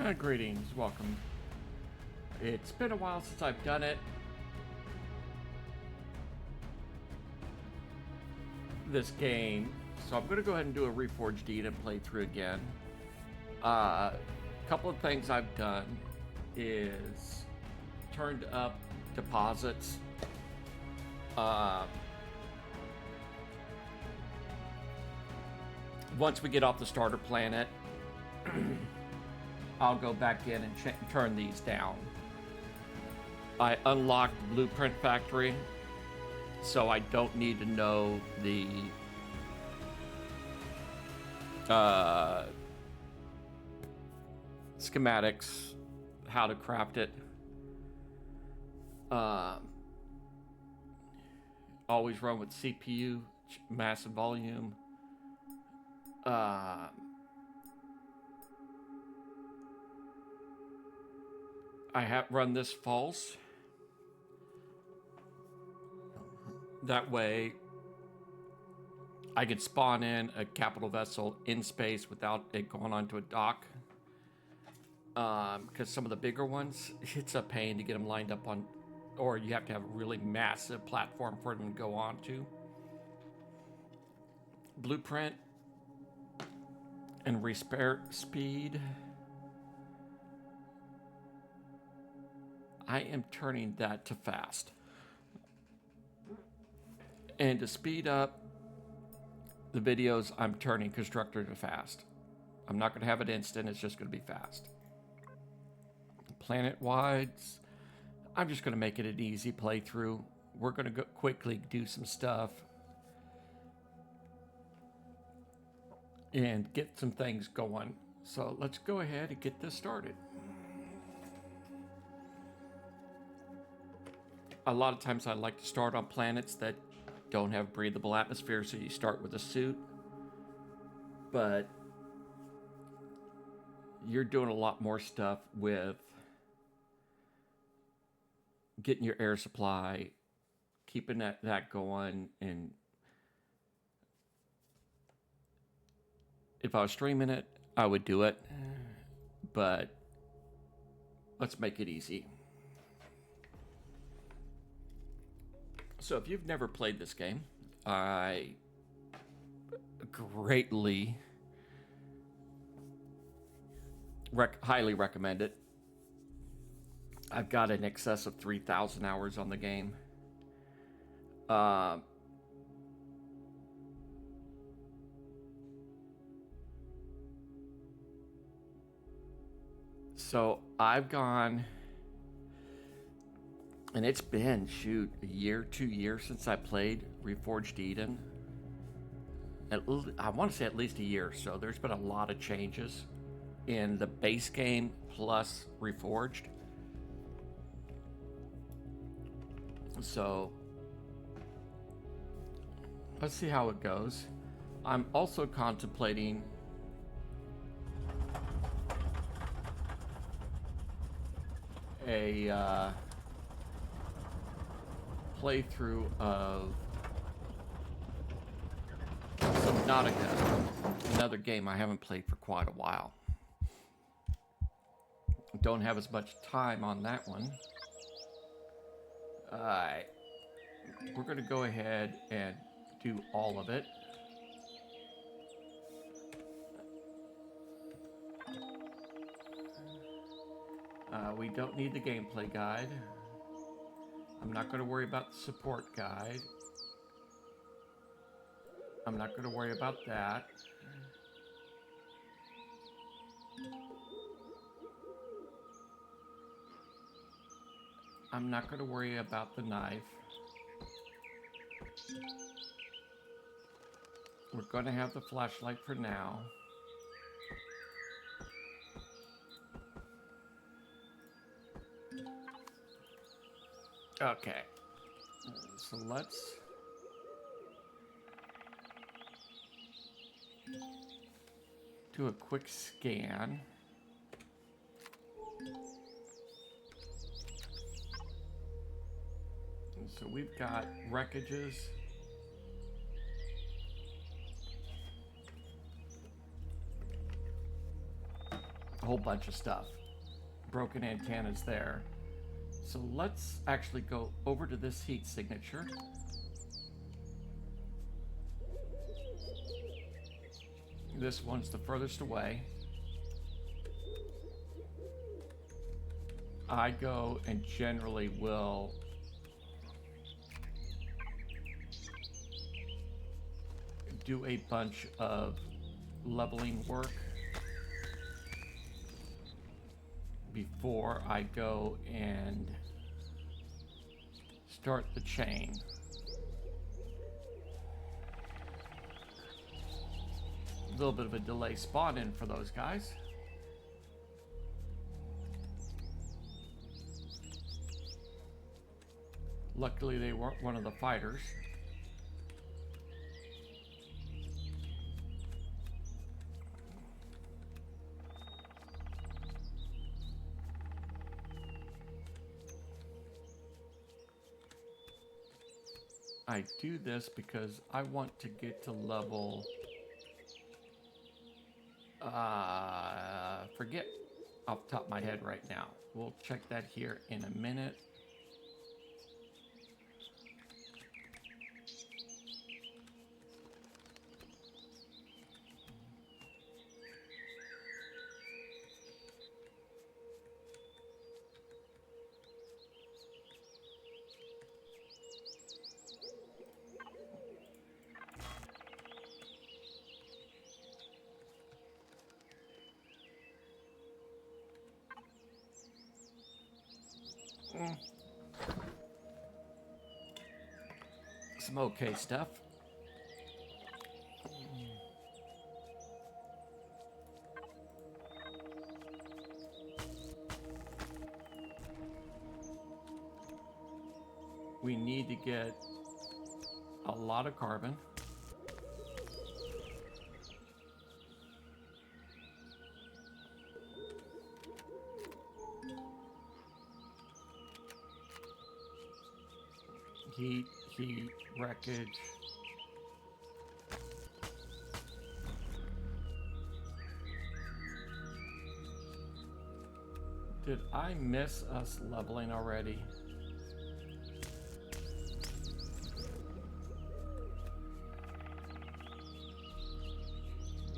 Greetings, welcome. It's been a while since I've done it. This game, so I'm going to go ahead and do a Reforged Eden playthrough again. A couple of things I've done is turned up deposits. Once we get off the starter planet, I'll go back in and turn these down. I unlocked Blueprint Factory, so I don't need to know the schematics, how to craft it. Always run with CPU, massive volume. I have run this false. That way, I could spawn in a capital vessel in space without it going onto a dock. Because some of the bigger ones, it's a pain to get them lined up on, or you have to have a really massive platform for them to go onto. Blueprint and repair speed. I am turning that to fast. And to speed up the videos, I'm turning constructor to fast. I'm not going to have it instant, it's just going to be fast. Planet wides, I'm just going to make it an easy playthrough. We're going to go quickly do some stuff and get some things going. So let's go ahead and get this started. A lot of times I like to start on planets that don't have breathable atmosphere, so you start with a suit. But you're doing a lot more stuff with getting your air supply, keeping that going. And if I was streaming it, I would do it. But let's make it easy. So if you've never played this game, I greatly highly recommend it. I've got in excess of 3,000 hours on the game. So I've gone, and it's been, shoot, a year, 2 years since I played Reforged Eden. I want to say at least a year, so there's been a lot of changes in the base game plus Reforged. So let's see how it goes. I'm also contemplating a playthrough of Subnautica, another game I haven't played for quite a while. Don't have as much time on that one. Alright, we're going to go ahead and do all of it. We don't need the gameplay guide. I'm not going to worry about the support guide. I'm not going to worry about that. I'm not going to worry about the knife. We're going to have the flashlight for now. Okay, so let's do a quick scan. So we've got wreckages. whole bunch of stuff. Broken antennas there. So let's actually go over to this heat signature. This one's the furthest away. I go and generally will do a bunch of leveling work before I go and start the chain. A little bit of a delay spawn in for those guys. Luckily they weren't one of the fighters. I do this because I want to get to level... forget off the top of my head right now. We'll check that here in a minute. Some okay stuff. We need to get a lot of carbon. Heat, wreckage. Did I miss us leveling already?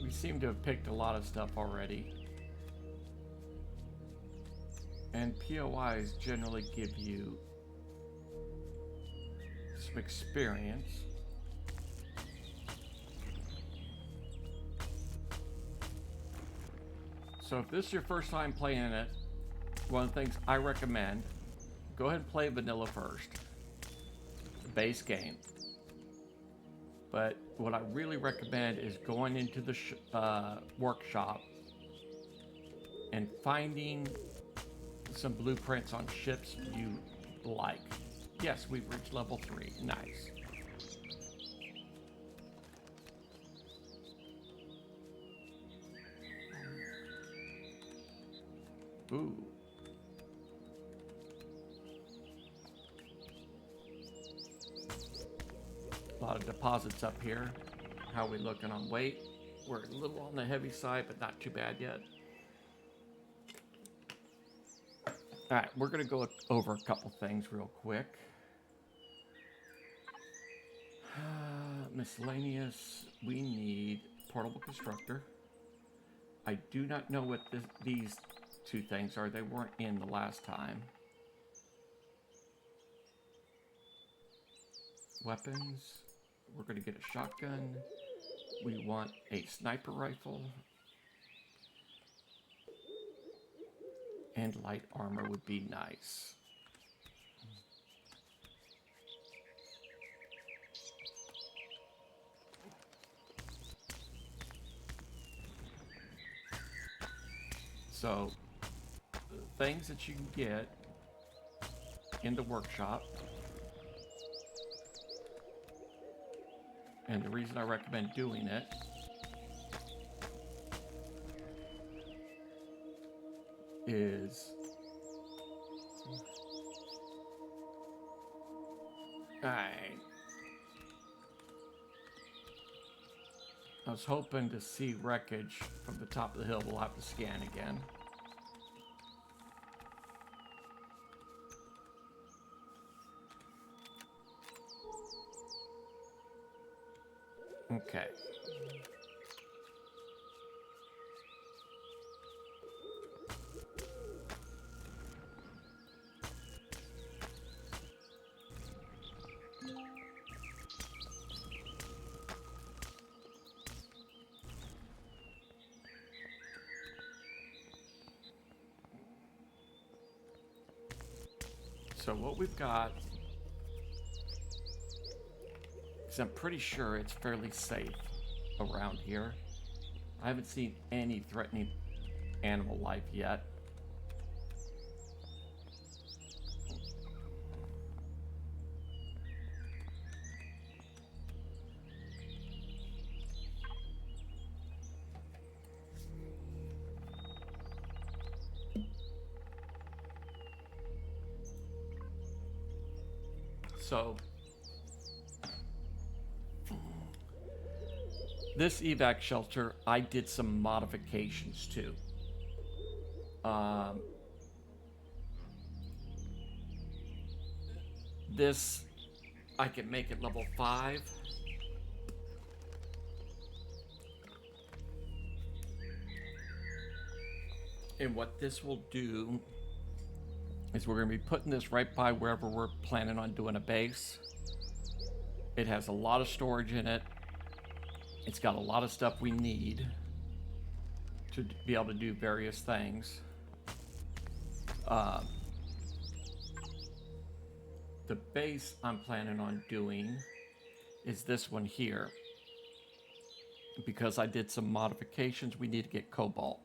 We seem to have picked a lot of stuff already. And POIs generally give you some experience. So if this is your first time playing it, one of the things I recommend, go ahead and play vanilla first. Base game. But what I really recommend is going into the workshop and finding some blueprints on ships you like. Yes, we've reached level 3. Nice. Ooh. A lot of deposits up here. How are we looking on weight? We're a little on the heavy side, but not too bad yet. All right, we're going to go over a couple things real quick. Miscellaneous. We need portable constructor. I do not know what these two things are. They weren't in the last time. Weapons. We're going to get a shotgun. We want a sniper rifle. And light armor would be nice. So, the things that you can get in the workshop, and the reason I recommend doing it is I was hoping to see wreckage from the top of the hill. We'll have to scan again. Okay. So what we've got, because I'm pretty sure it's fairly safe around here. I haven't seen any threatening animal life yet. So this evac shelter, I did some modifications to. This, I can make it level 5. And what this will do is we're going to be putting this right by wherever we're planning on doing a base. It has a lot of storage in it. It's got a lot of stuff we need to be able to do various things. The base I'm planning on doing is this one here. Because I did some modifications, we need to get cobalt.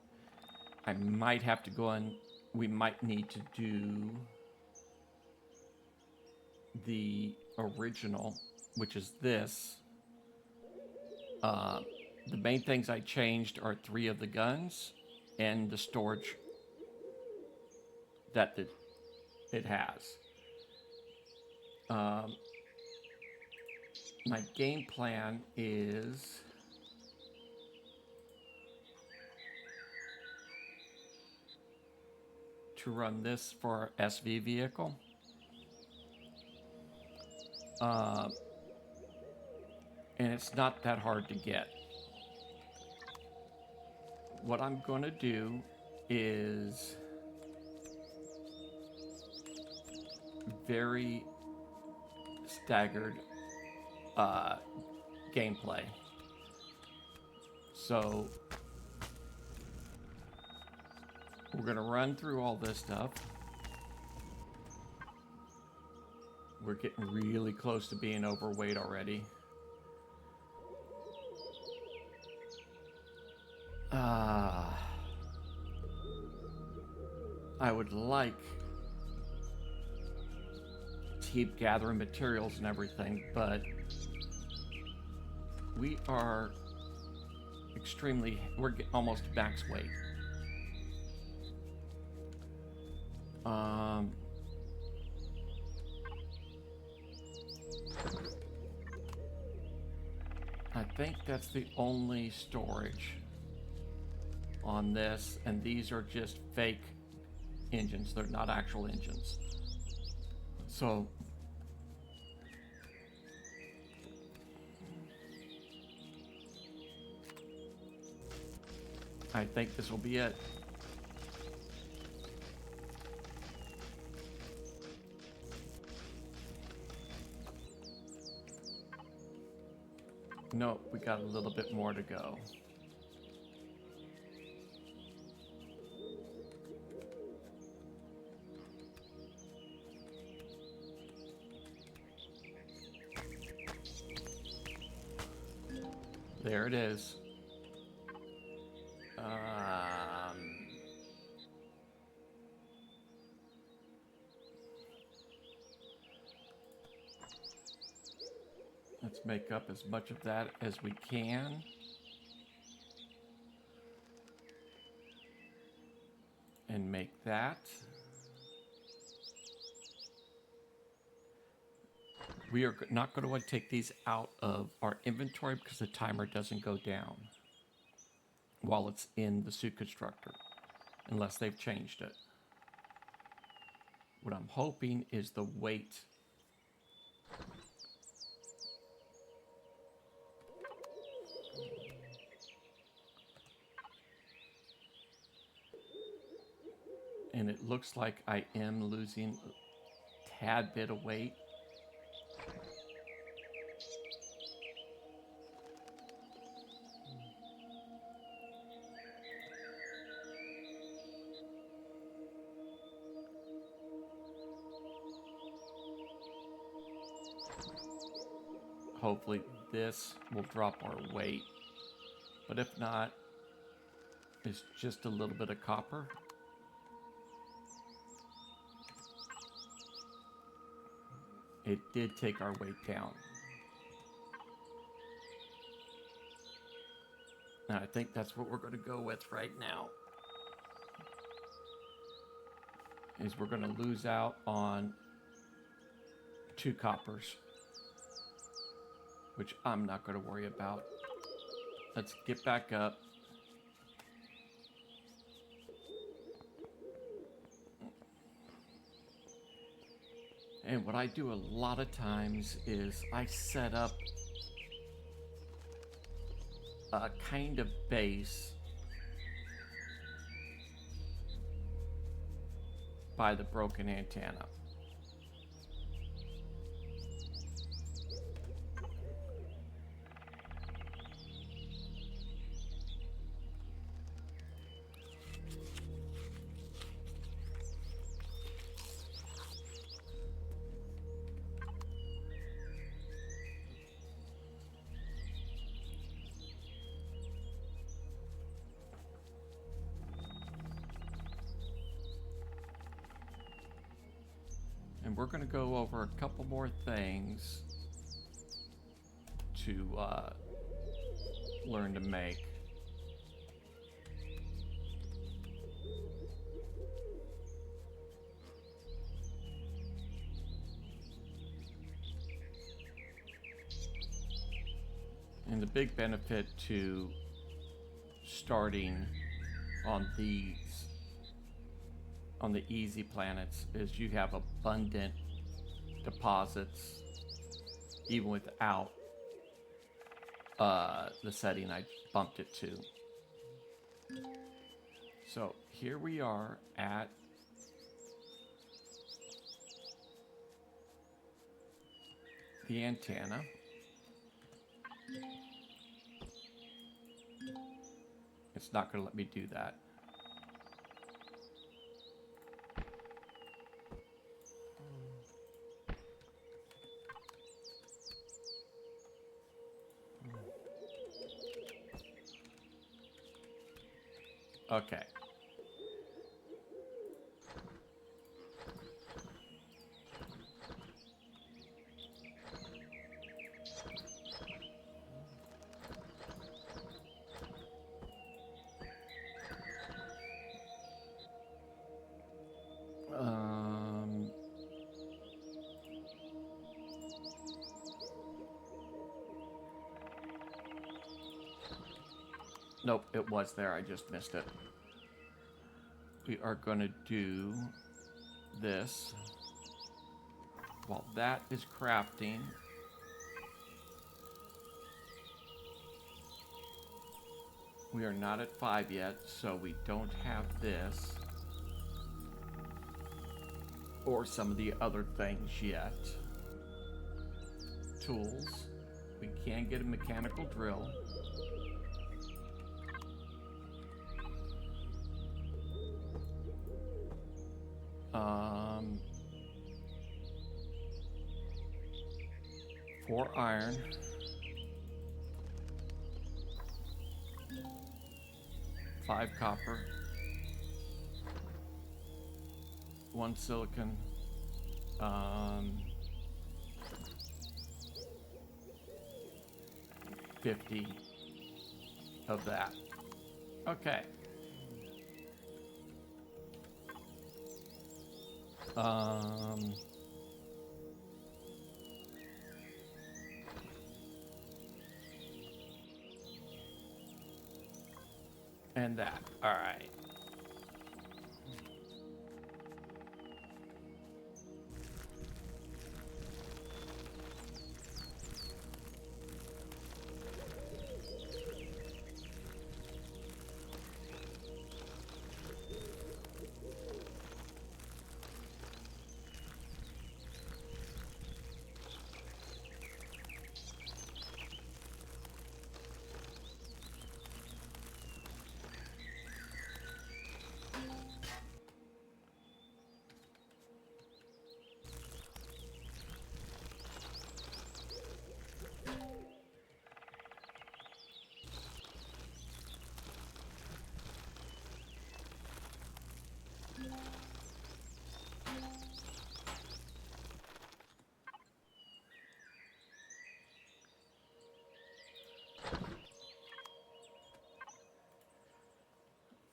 I might have to go in, we might need to do the original, which is this. The main things I changed are 3 of the guns and the storage that it has. My game plan is to run this for our SV vehicle. And it's not that hard to get. What I'm going to do is very staggered gameplay. So we're going to run through all this stuff. We're getting really close to being overweight already. I would like to keep gathering materials and everything, but we are we're almost max weight. I think that's the only storage on this, and these are just fake engines. They're not actual engines. So I think this will be it. No, we got a little bit more to go. There it is. Let's make up as much of that as we can. And make that. We are not going to want to take these out of our inventory because the timer doesn't go down while it's in the suit constructor, unless they've changed it. What I'm hoping is the weight And it looks like I am losing a tad bit of weight. Hopefully this will drop our weight. But if not, it's just a little bit of copper. It did take our weight down. And I think that's what we're going to go with right now. Is we're going to lose out on 2 coppers, which I'm not going to worry about. Let's get back up. And what I do a lot of times is I set up a kind of base by the broken antenna. And we're going to go over a couple more things to learn to make. And the big benefit to starting on the easy planets is you have abundant deposits even without the setting I bumped it to. So here we are at the antenna. It's not going to let me do that. Okay. Nope, it was there. I just missed it. We are going to do this. While that is crafting, we are not at 5 yet, so we don't have this or some of the other things yet. Tools. We can get a mechanical drill. Four iron. 5 copper. 1 silicon. 50 of that. Okay. And that. All right.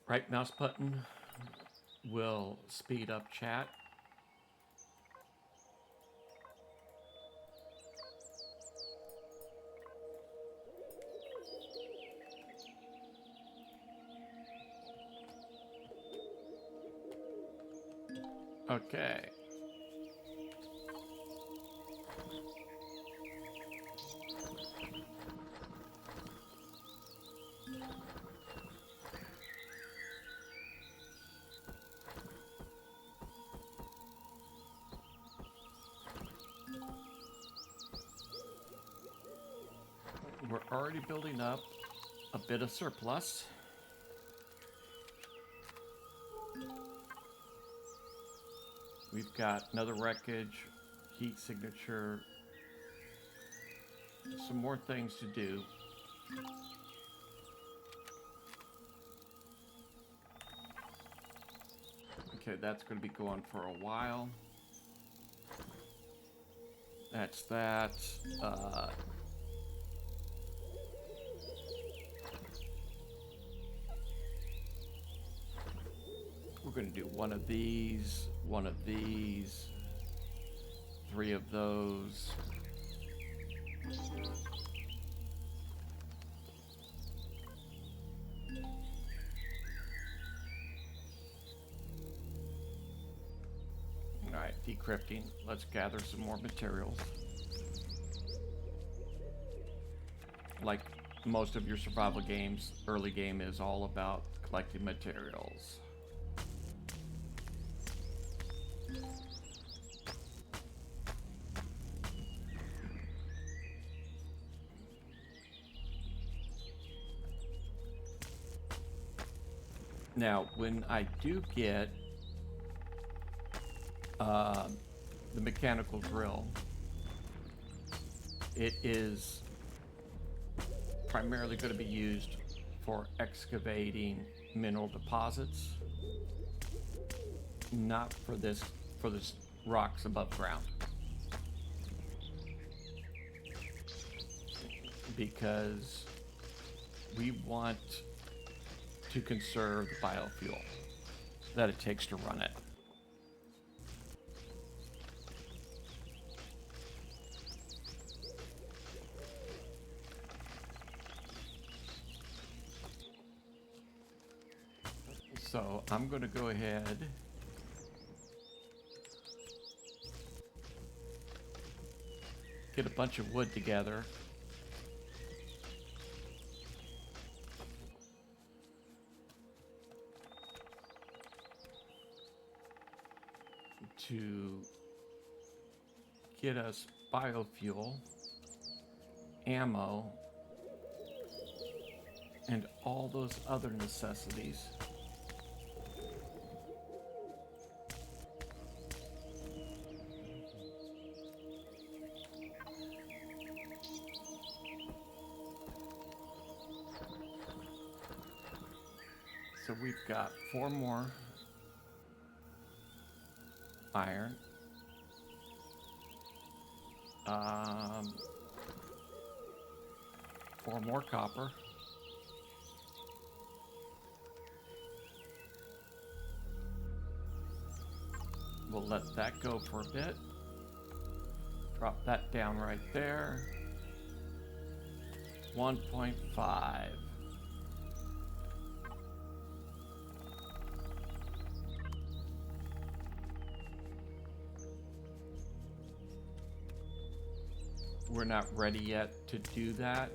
Right mouse button will speed up chat. Okay. We're already building up a bit of surplus. We've got another wreckage, heat signature, some more things to do. Okay, that's going to be going for a while. That's that. We're going to do one of these, 3 of those. All right, decrypting. Let's gather some more materials. Like most of your survival games, early game is all about collecting materials. Now, when I do get the mechanical drill, it is primarily going to be used for excavating mineral deposits, not for this rocks above ground, because we want to conserve the biofuel that it takes to run it. So I'm going to go ahead get a bunch of wood together. To get us biofuel, ammo, and all those other necessities. So we've got 4 more iron. 4 more copper. We'll let that go for a bit. Drop that down right there. 1.5. We're not ready yet to do that.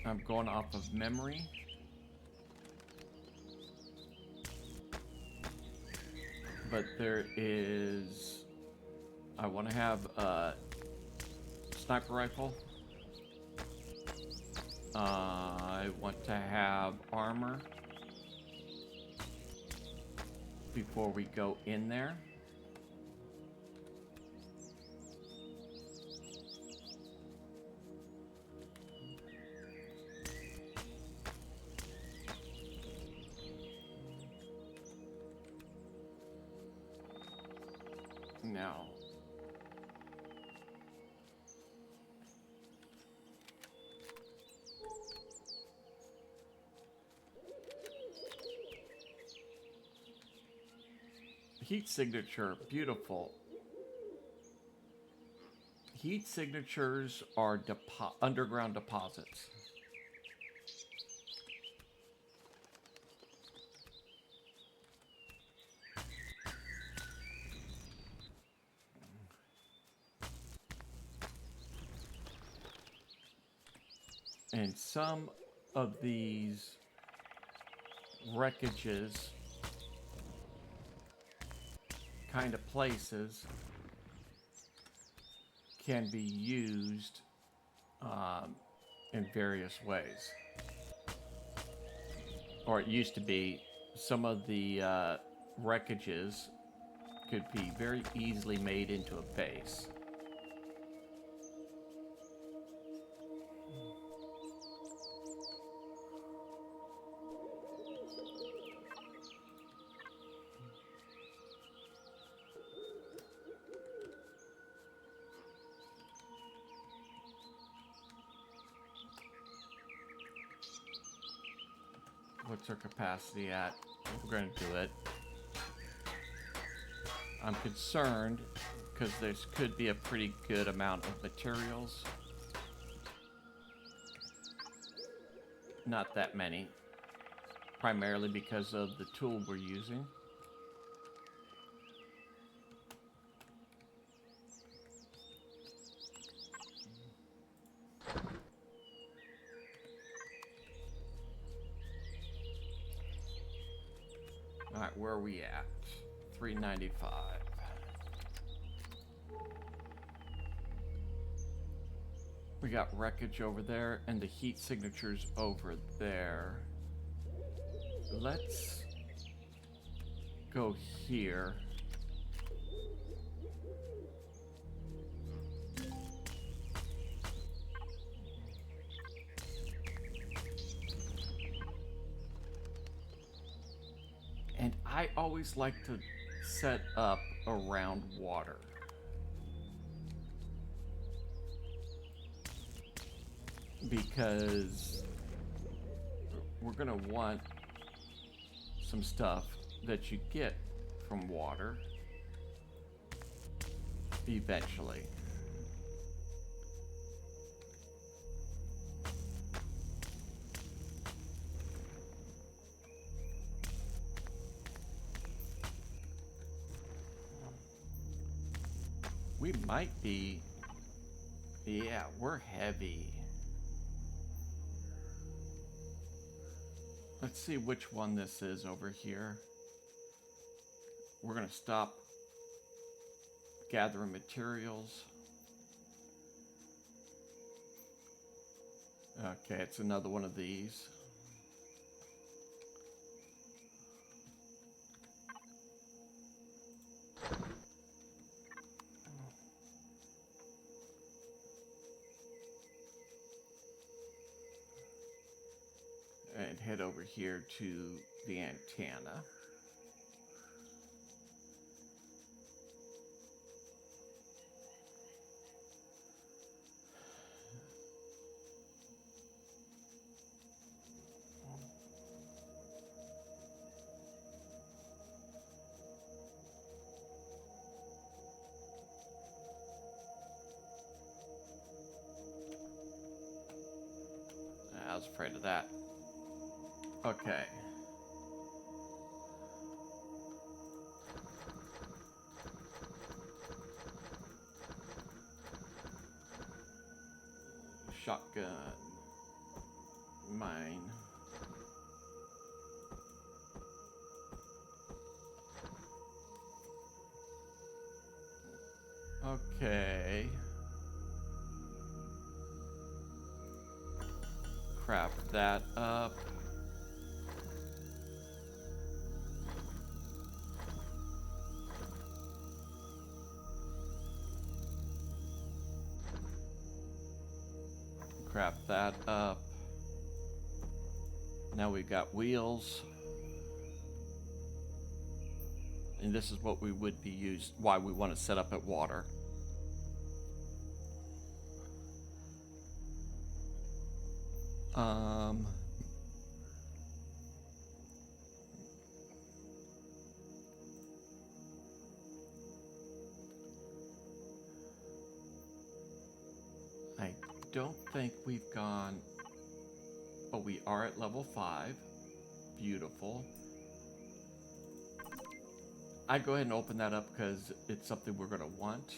I'm going off of memory. But there is... I want to have a sniper rifle. I want to have armor before we go in there. Now, heat signature, beautiful. Heat signatures are underground deposits. And some of these wreckages kind of places can be used in various ways. Or it used to be, some of the wreckages could be very easily made into a base. What's our capacity at? We're going to do it. I'm concerned because there could be a pretty good amount of materials. Not that many. Primarily because of the tool we're using. Alright, where are we at? 395. We got wreckage over there and the heat signatures over there. Let's go here. And I always like to set up around water. Because we're gonna want some stuff that you get from water eventually. We might be, yeah, we're heavy. Let's see which one this is over here. We're gonna stop gathering materials. Okay, it's another one of these. And head over here to the antenna. I was afraid of that. Okay. Shotgun. Mine. Okay. Crap that up. Crap that up. Now we've got wheels. And this is what we would be used, why we want to set up at water. I don't think we've gone... Oh, we are at level 5. Beautiful. I'd go ahead and open that up because it's something we're going to want.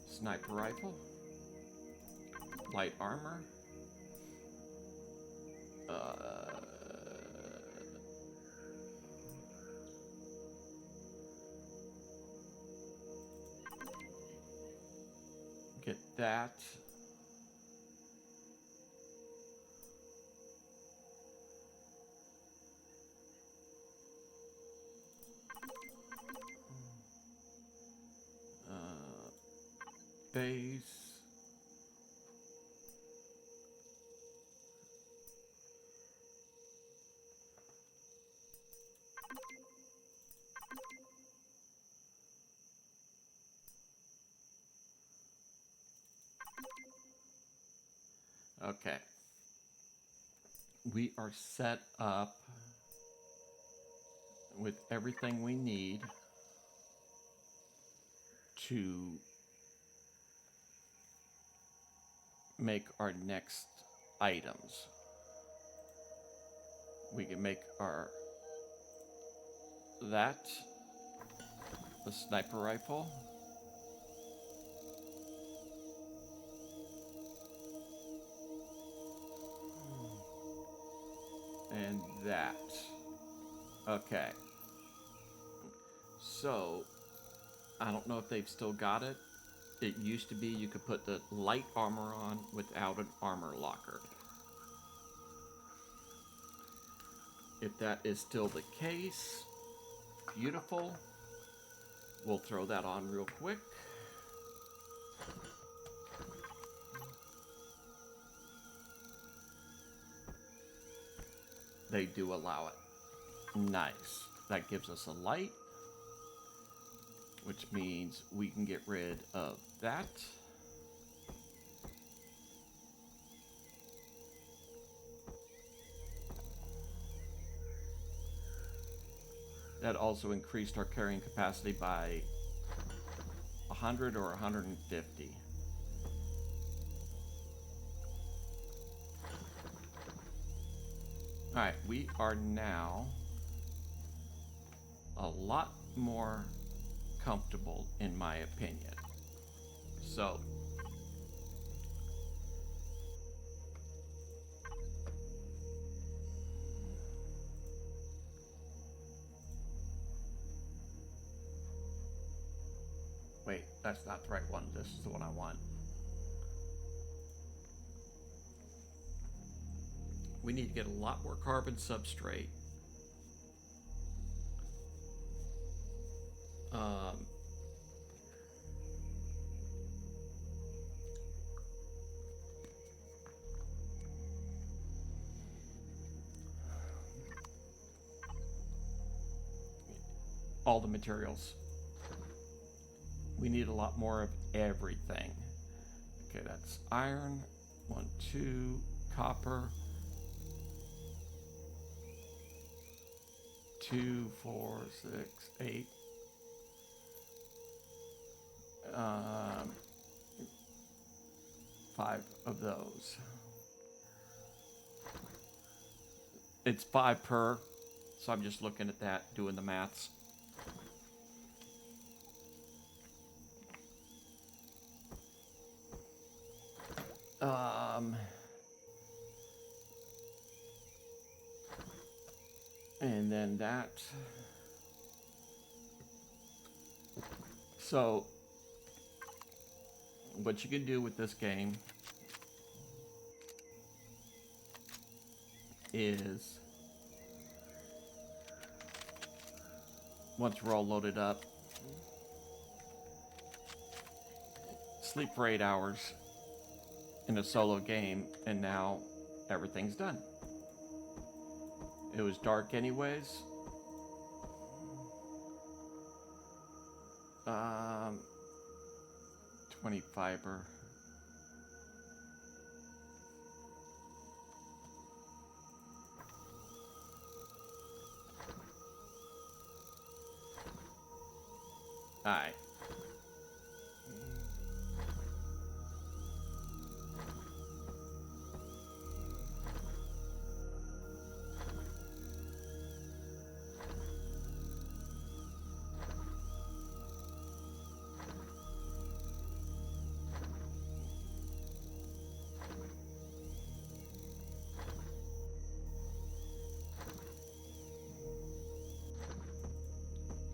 Sniper rifle. Light armor. Get that. Base. Okay. We are set up with everything we need to make our next items. We can make our the sniper rifle. And that. Okay. So, I don't know if they've still got it. It used to be you could put the light armor on without an armor locker. If that is still the case, beautiful. We'll throw that on real quick. They do allow it. Nice. That gives us a light, which means we can get rid of that. That also increased our carrying capacity by 100 or 150. Alright, we are now a lot more comfortable, in my opinion. So, wait, that's not the right one. This is the one I want. We need to get a lot more carbon substrate. All the materials. We need a lot more of everything. Okay, that's iron. 1, 2, copper. 2, 4, 6, 8. 5 of those. It's 5 per, so I'm just looking at that, doing the maths. And then that. So, what you can do with this game is, once we're all loaded up, sleep for 8 hours in a solo game, and now everything's done. It was dark anyways. Um, 20 fiber. Alright.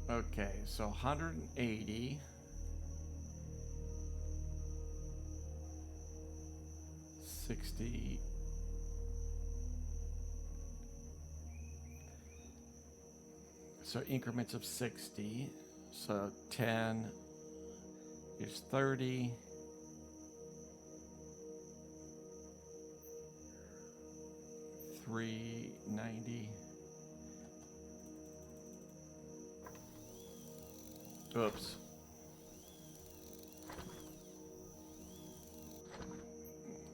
Okay, so 180. 60. So increments of 60. So 10 is 30. 390. Oops.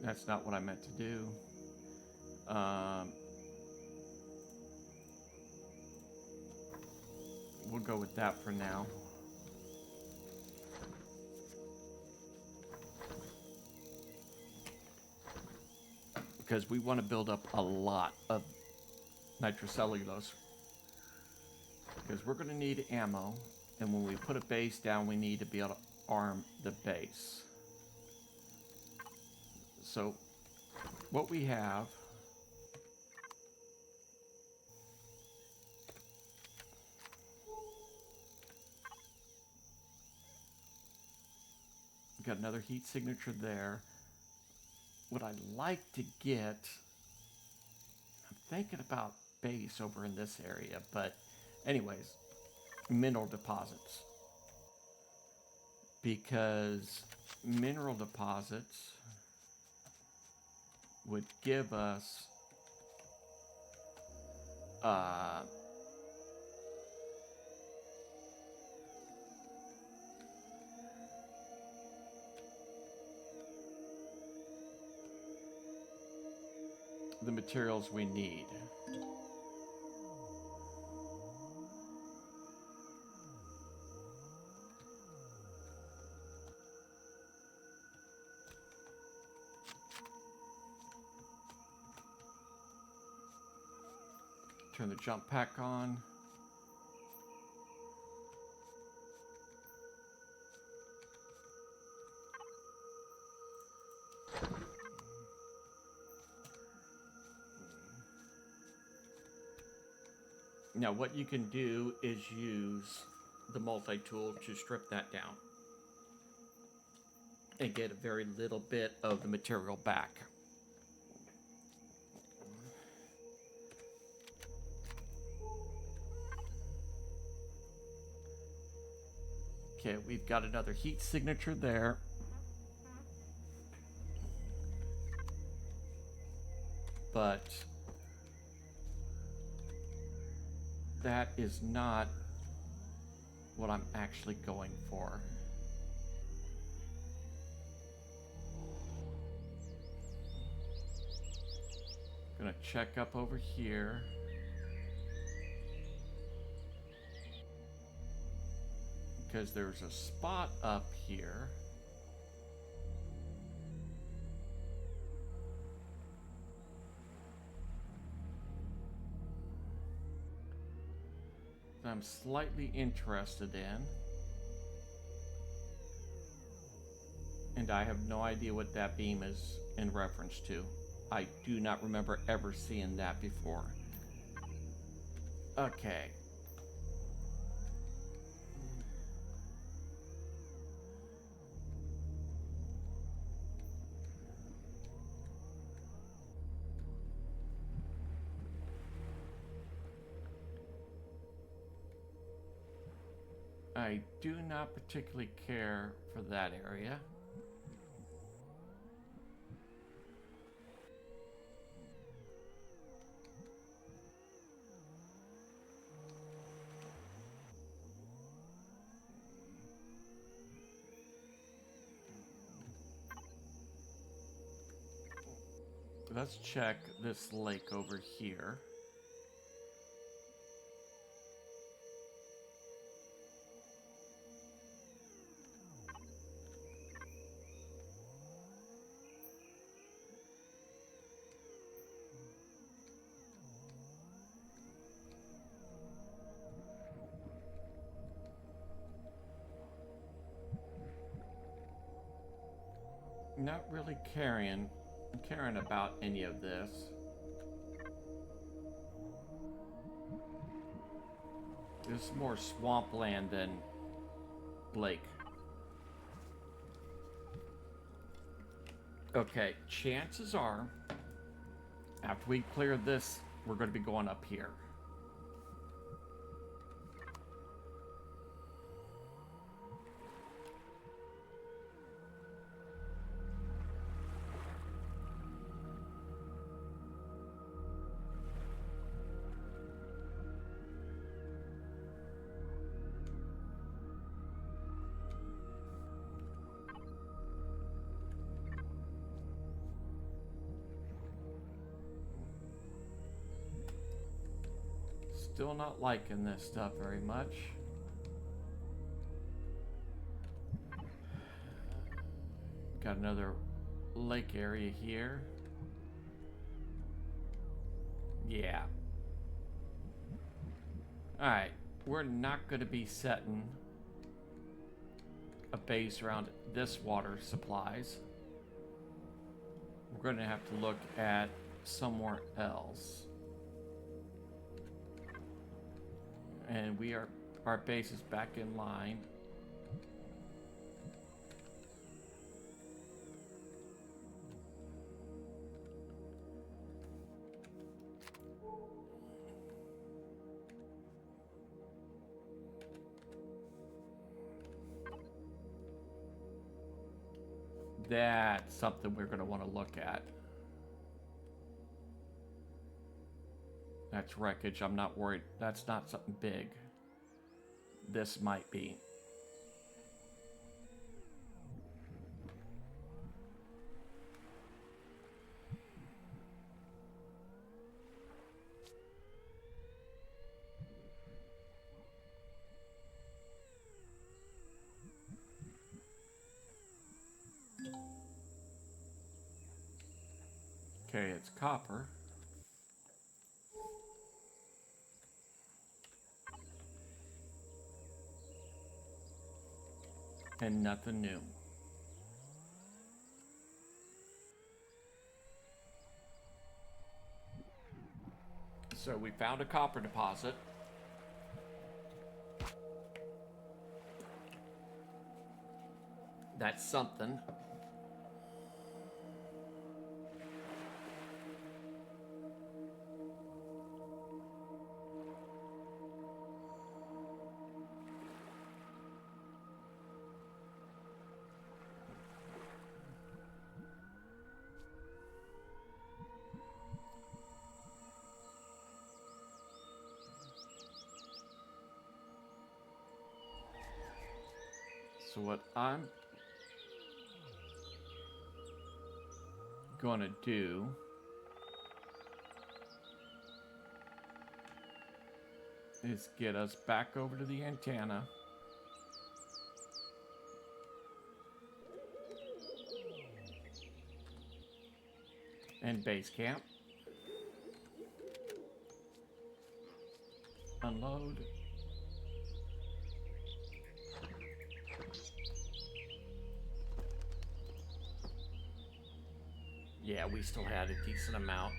That's not what I meant to do. We'll go with that for now. Because we want to build up a lot of nitrocellulose. Because we're going to need ammo. And when we put a base down, we need to be able to arm the base. So, what we have... we got another heat signature there. What I'd like to get... I'm thinking about base over in this area, but anyways, mineral deposits. Because mineral deposits would give us the materials we need. Turn the jump pack on. Now what you can do is use the multi-tool to strip that down and get a very little bit of the material back. Okay, we've got another heat signature there. But that is not what I'm actually going for. Gonna check up over here. Because there's a spot up here. That I'm slightly interested in. And I have no idea what that beam is in reference to. I do not remember ever seeing that before. Okay. I do not particularly care for that area. let's check this lake over here. Not really caring about any of this. This is more swampland than lake. Okay, chances are, after we clear this, we're going to be going up here. Still not liking this stuff very much. Got another lake area here. Yeah. Alright, we're not going to be setting a base around this water supplies. We're going to have to look at somewhere else. And our base is back in line. That's something we're going to want to look at. That's wreckage. I'm not worried. That's not something big. This might be. Okay, it's copper. And nothing new. So we found a copper deposit. That's something. So what I'm going to do is get us back over to the antenna. And base camp. Unload. Yeah, we still had a decent amount.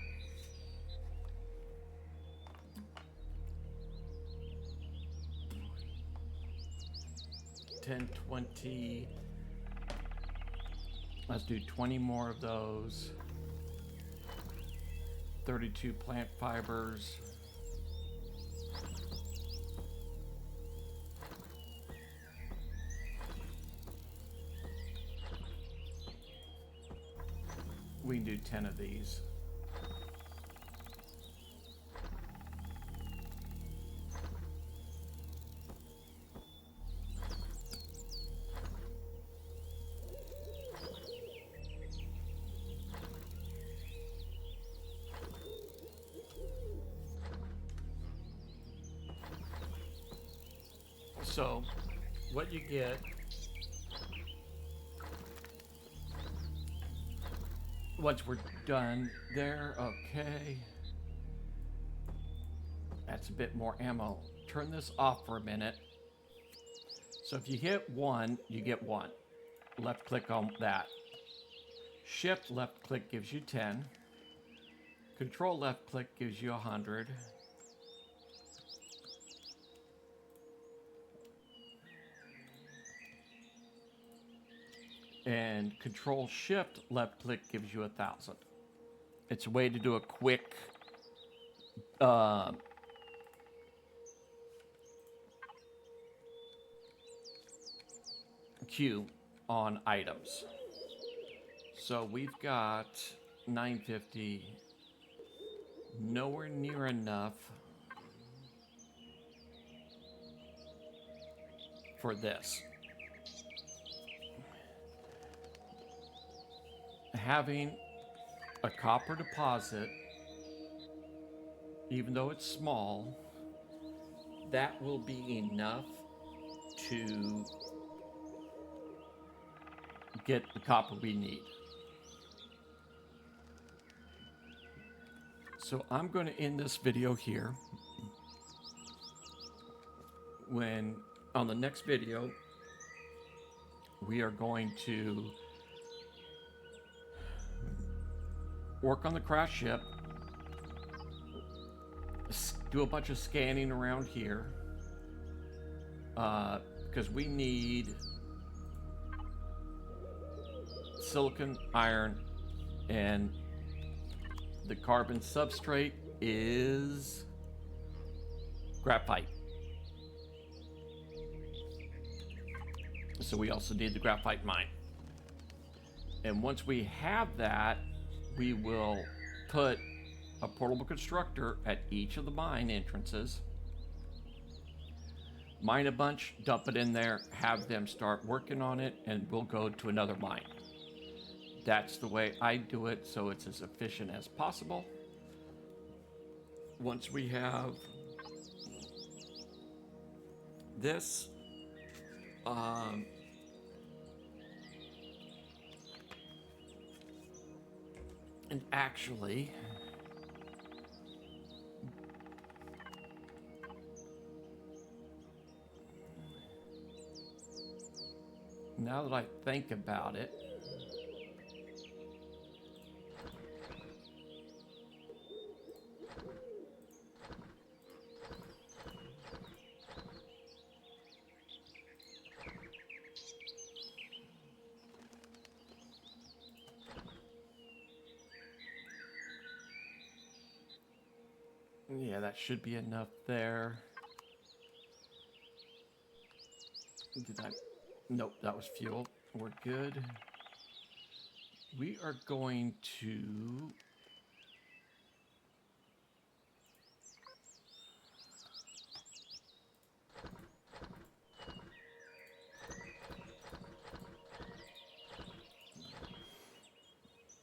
$10, $20. Let's do 20 more of those. 32 plant fibers. We can do 10 of these. So, what you get once we're done there, okay. That's a bit more ammo. Turn this off for a minute. So if you hit 1, you get 1. Left click on that. Shift left click gives you 10. Control left click gives you 100. And control shift left click gives you 1,000. It's a way to do a quick queue on items. So we've got 950, nowhere near enough for this. Having a copper deposit, even though it's small, that will be enough to get the copper we need. So I'm going to end this video here. When on the next video, we are going to work on the crash ship, do a bunch of scanning around here, because we need silicon, iron, and the carbon substrate is graphite. So we also need the graphite mine. And once we have that, we will put a portable constructor at each of the mine entrances, mine a bunch, dump it in there, have them start working on it, and we'll go to another mine. That's the way I do it, so it's as efficient as possible. Once we have this, and actually, now that I think about it, yeah, that should be enough there. Did I? Nope, that was fuel. We're good. We are going to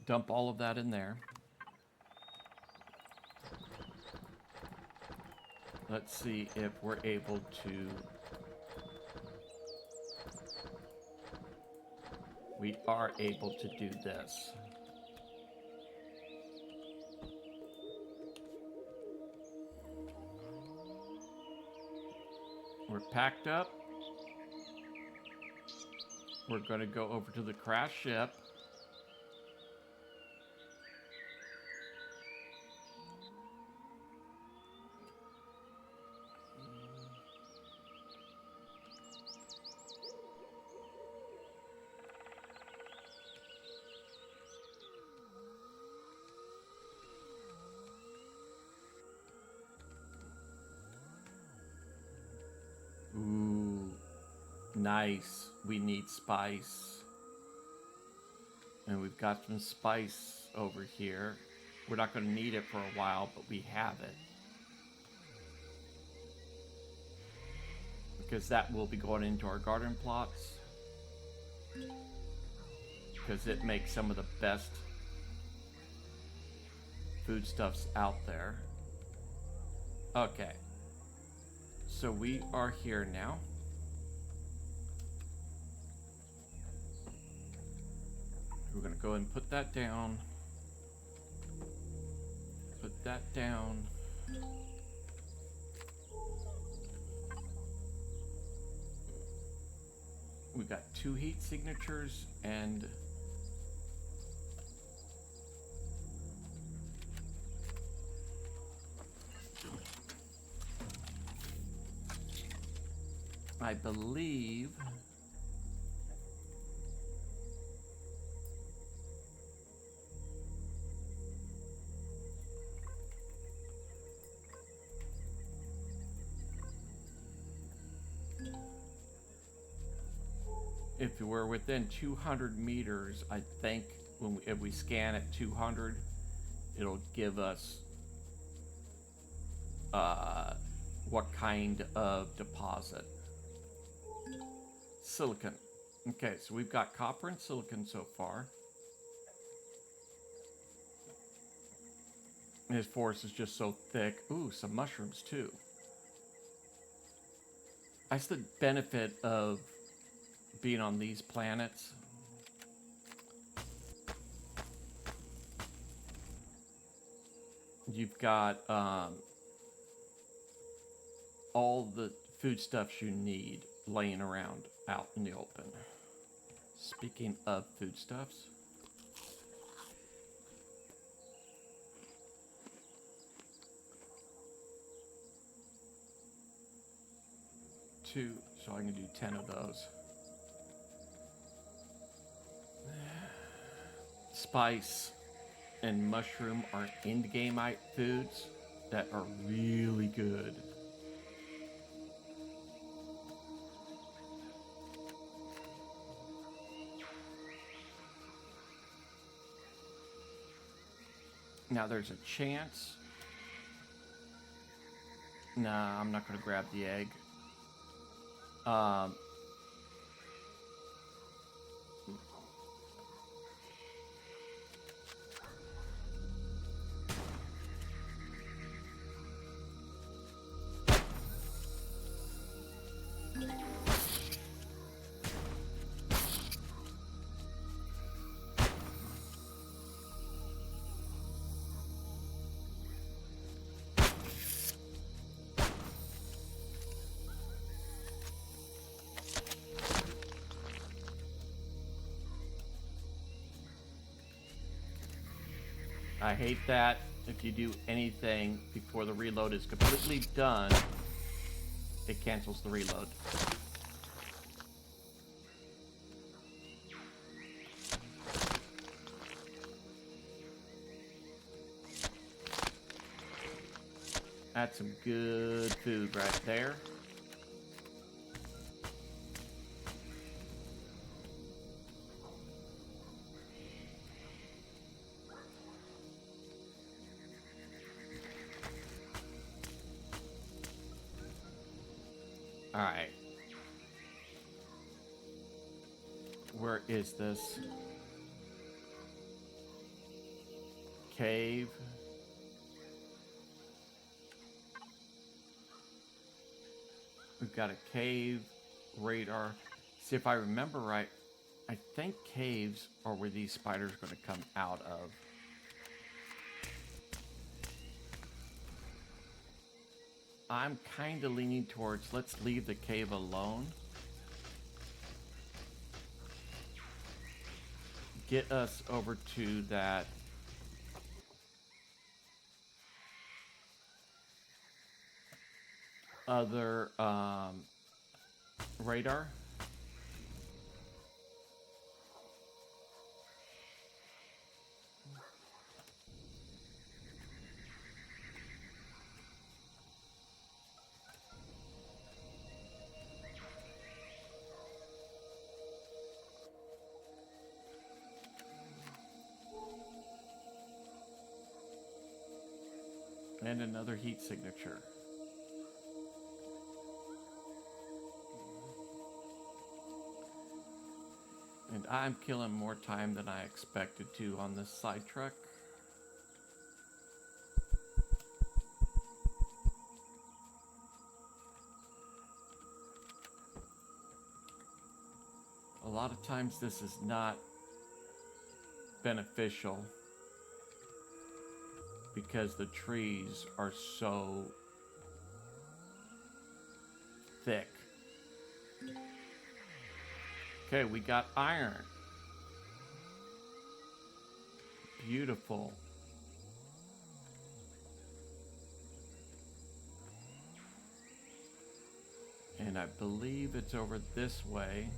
dump all of that in there. Let's see if we're able to. We are able to do this. We're packed up. We're going to go over to the crash ship. Ooh, nice. We need spice. And we've got some spice over here. We're not going to need it for a while, but we have it. Because that will be going into our garden plots. Because it makes some of the best foodstuffs out there. Okay. So we are here now. We're going to go ahead and put that down. Put that down. We got 2 heat signatures and I believe if we're within 200 meters, I think if we scan at 200, it'll give us what kind of deposit. Silicon. Okay, so we've got copper and silicon so far. His forest is just so thick. Ooh, some mushrooms too. That's the benefit of being on these planets. You've got all the foodstuffs you need laying around out in the open. Speaking of foodstuffs, two, so I can do 10 of those. Spice and mushroom are end-game foods that are really good. Now there's a chance. Nah, I'm not going to grab the egg. I hate that if you do anything before the reload is completely done, it cancels the reload. That's some good food right there. All right. Where is this? Cave. We've got a cave, radar. See, if I remember right, I think caves are where these spiders are going to come out of. I'm kind of leaning towards let's leave the cave alone. Get us over to that other radar. And another heat signature. And I'm killing more time than I expected to on this side truck. A lot of times this is not beneficial because the trees are so thick. Okay, we got iron. Beautiful. And I believe it's over this way.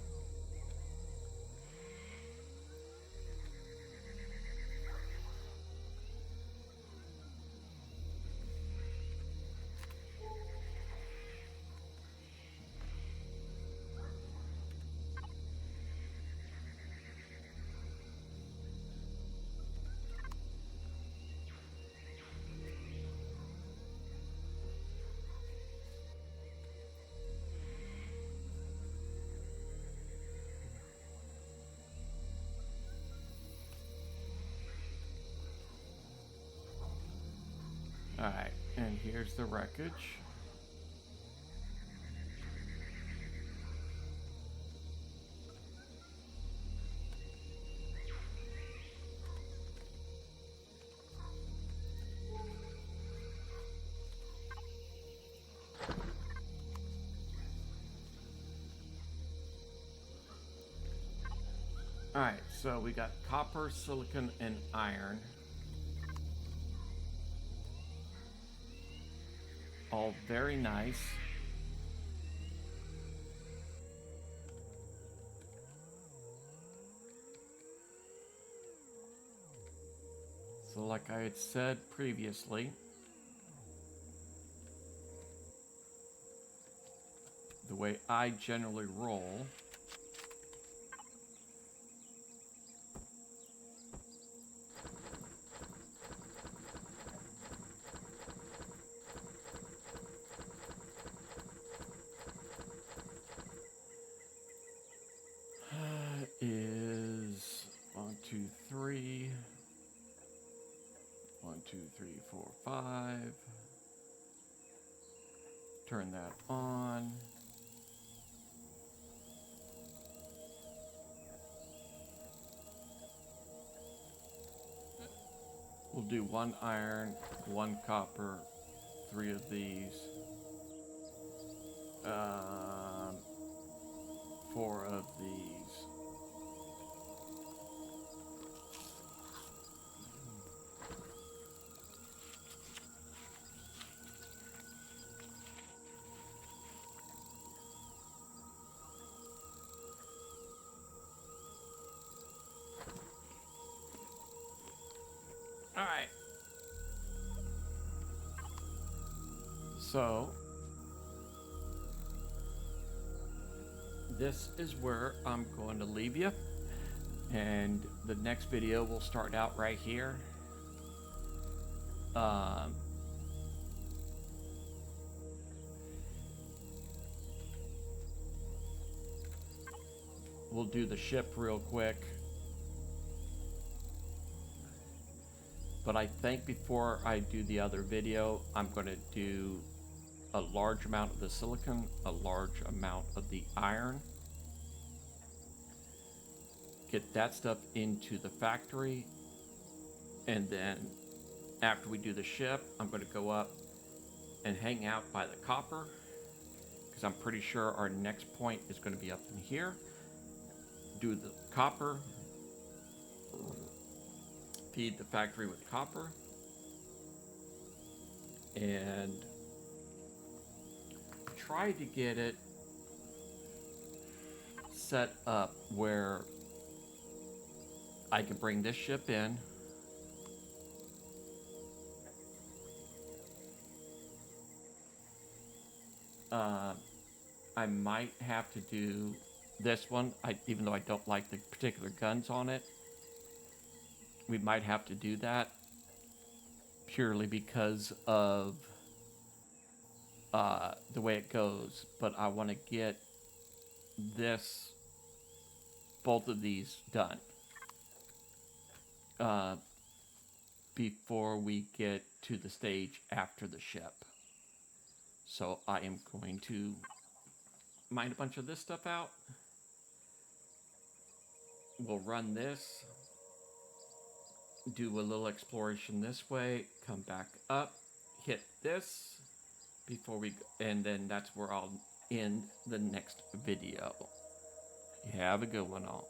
Alright, and here's the wreckage. Alright, so we got copper, silicon, and iron. All very nice. So like I had said previously, the way I generally roll is 1, 2, 3. 1, 2, 3, 4, 5. Turn that on. We'll do 1 iron, 1 copper, 3 of these, 4 of these. All right. So this is where I'm going to leave you, and the next video will start out right here. We'll do the ship real quick. But I think before I do the other video, I'm going to do a large amount of the silicon, a large amount of the iron. Get that stuff into the factory. And then after we do the ship, I'm going to go up and hang out by the copper, because I'm pretty sure our next point is going to be up in here. Do the copper. Feed the factory with copper. And try to get it set up where I can bring this ship in. I might have to do this one, even though I don't like the particular guns on it. We might have to do that purely because of the way it goes. But I want to get both of these done before we get to the stage after the ship. So I am going to mine a bunch of this stuff out. We'll run this. do a little exploration this way, come back up, hit this before we go, and then that's where I'll end the next video. Have a good one all.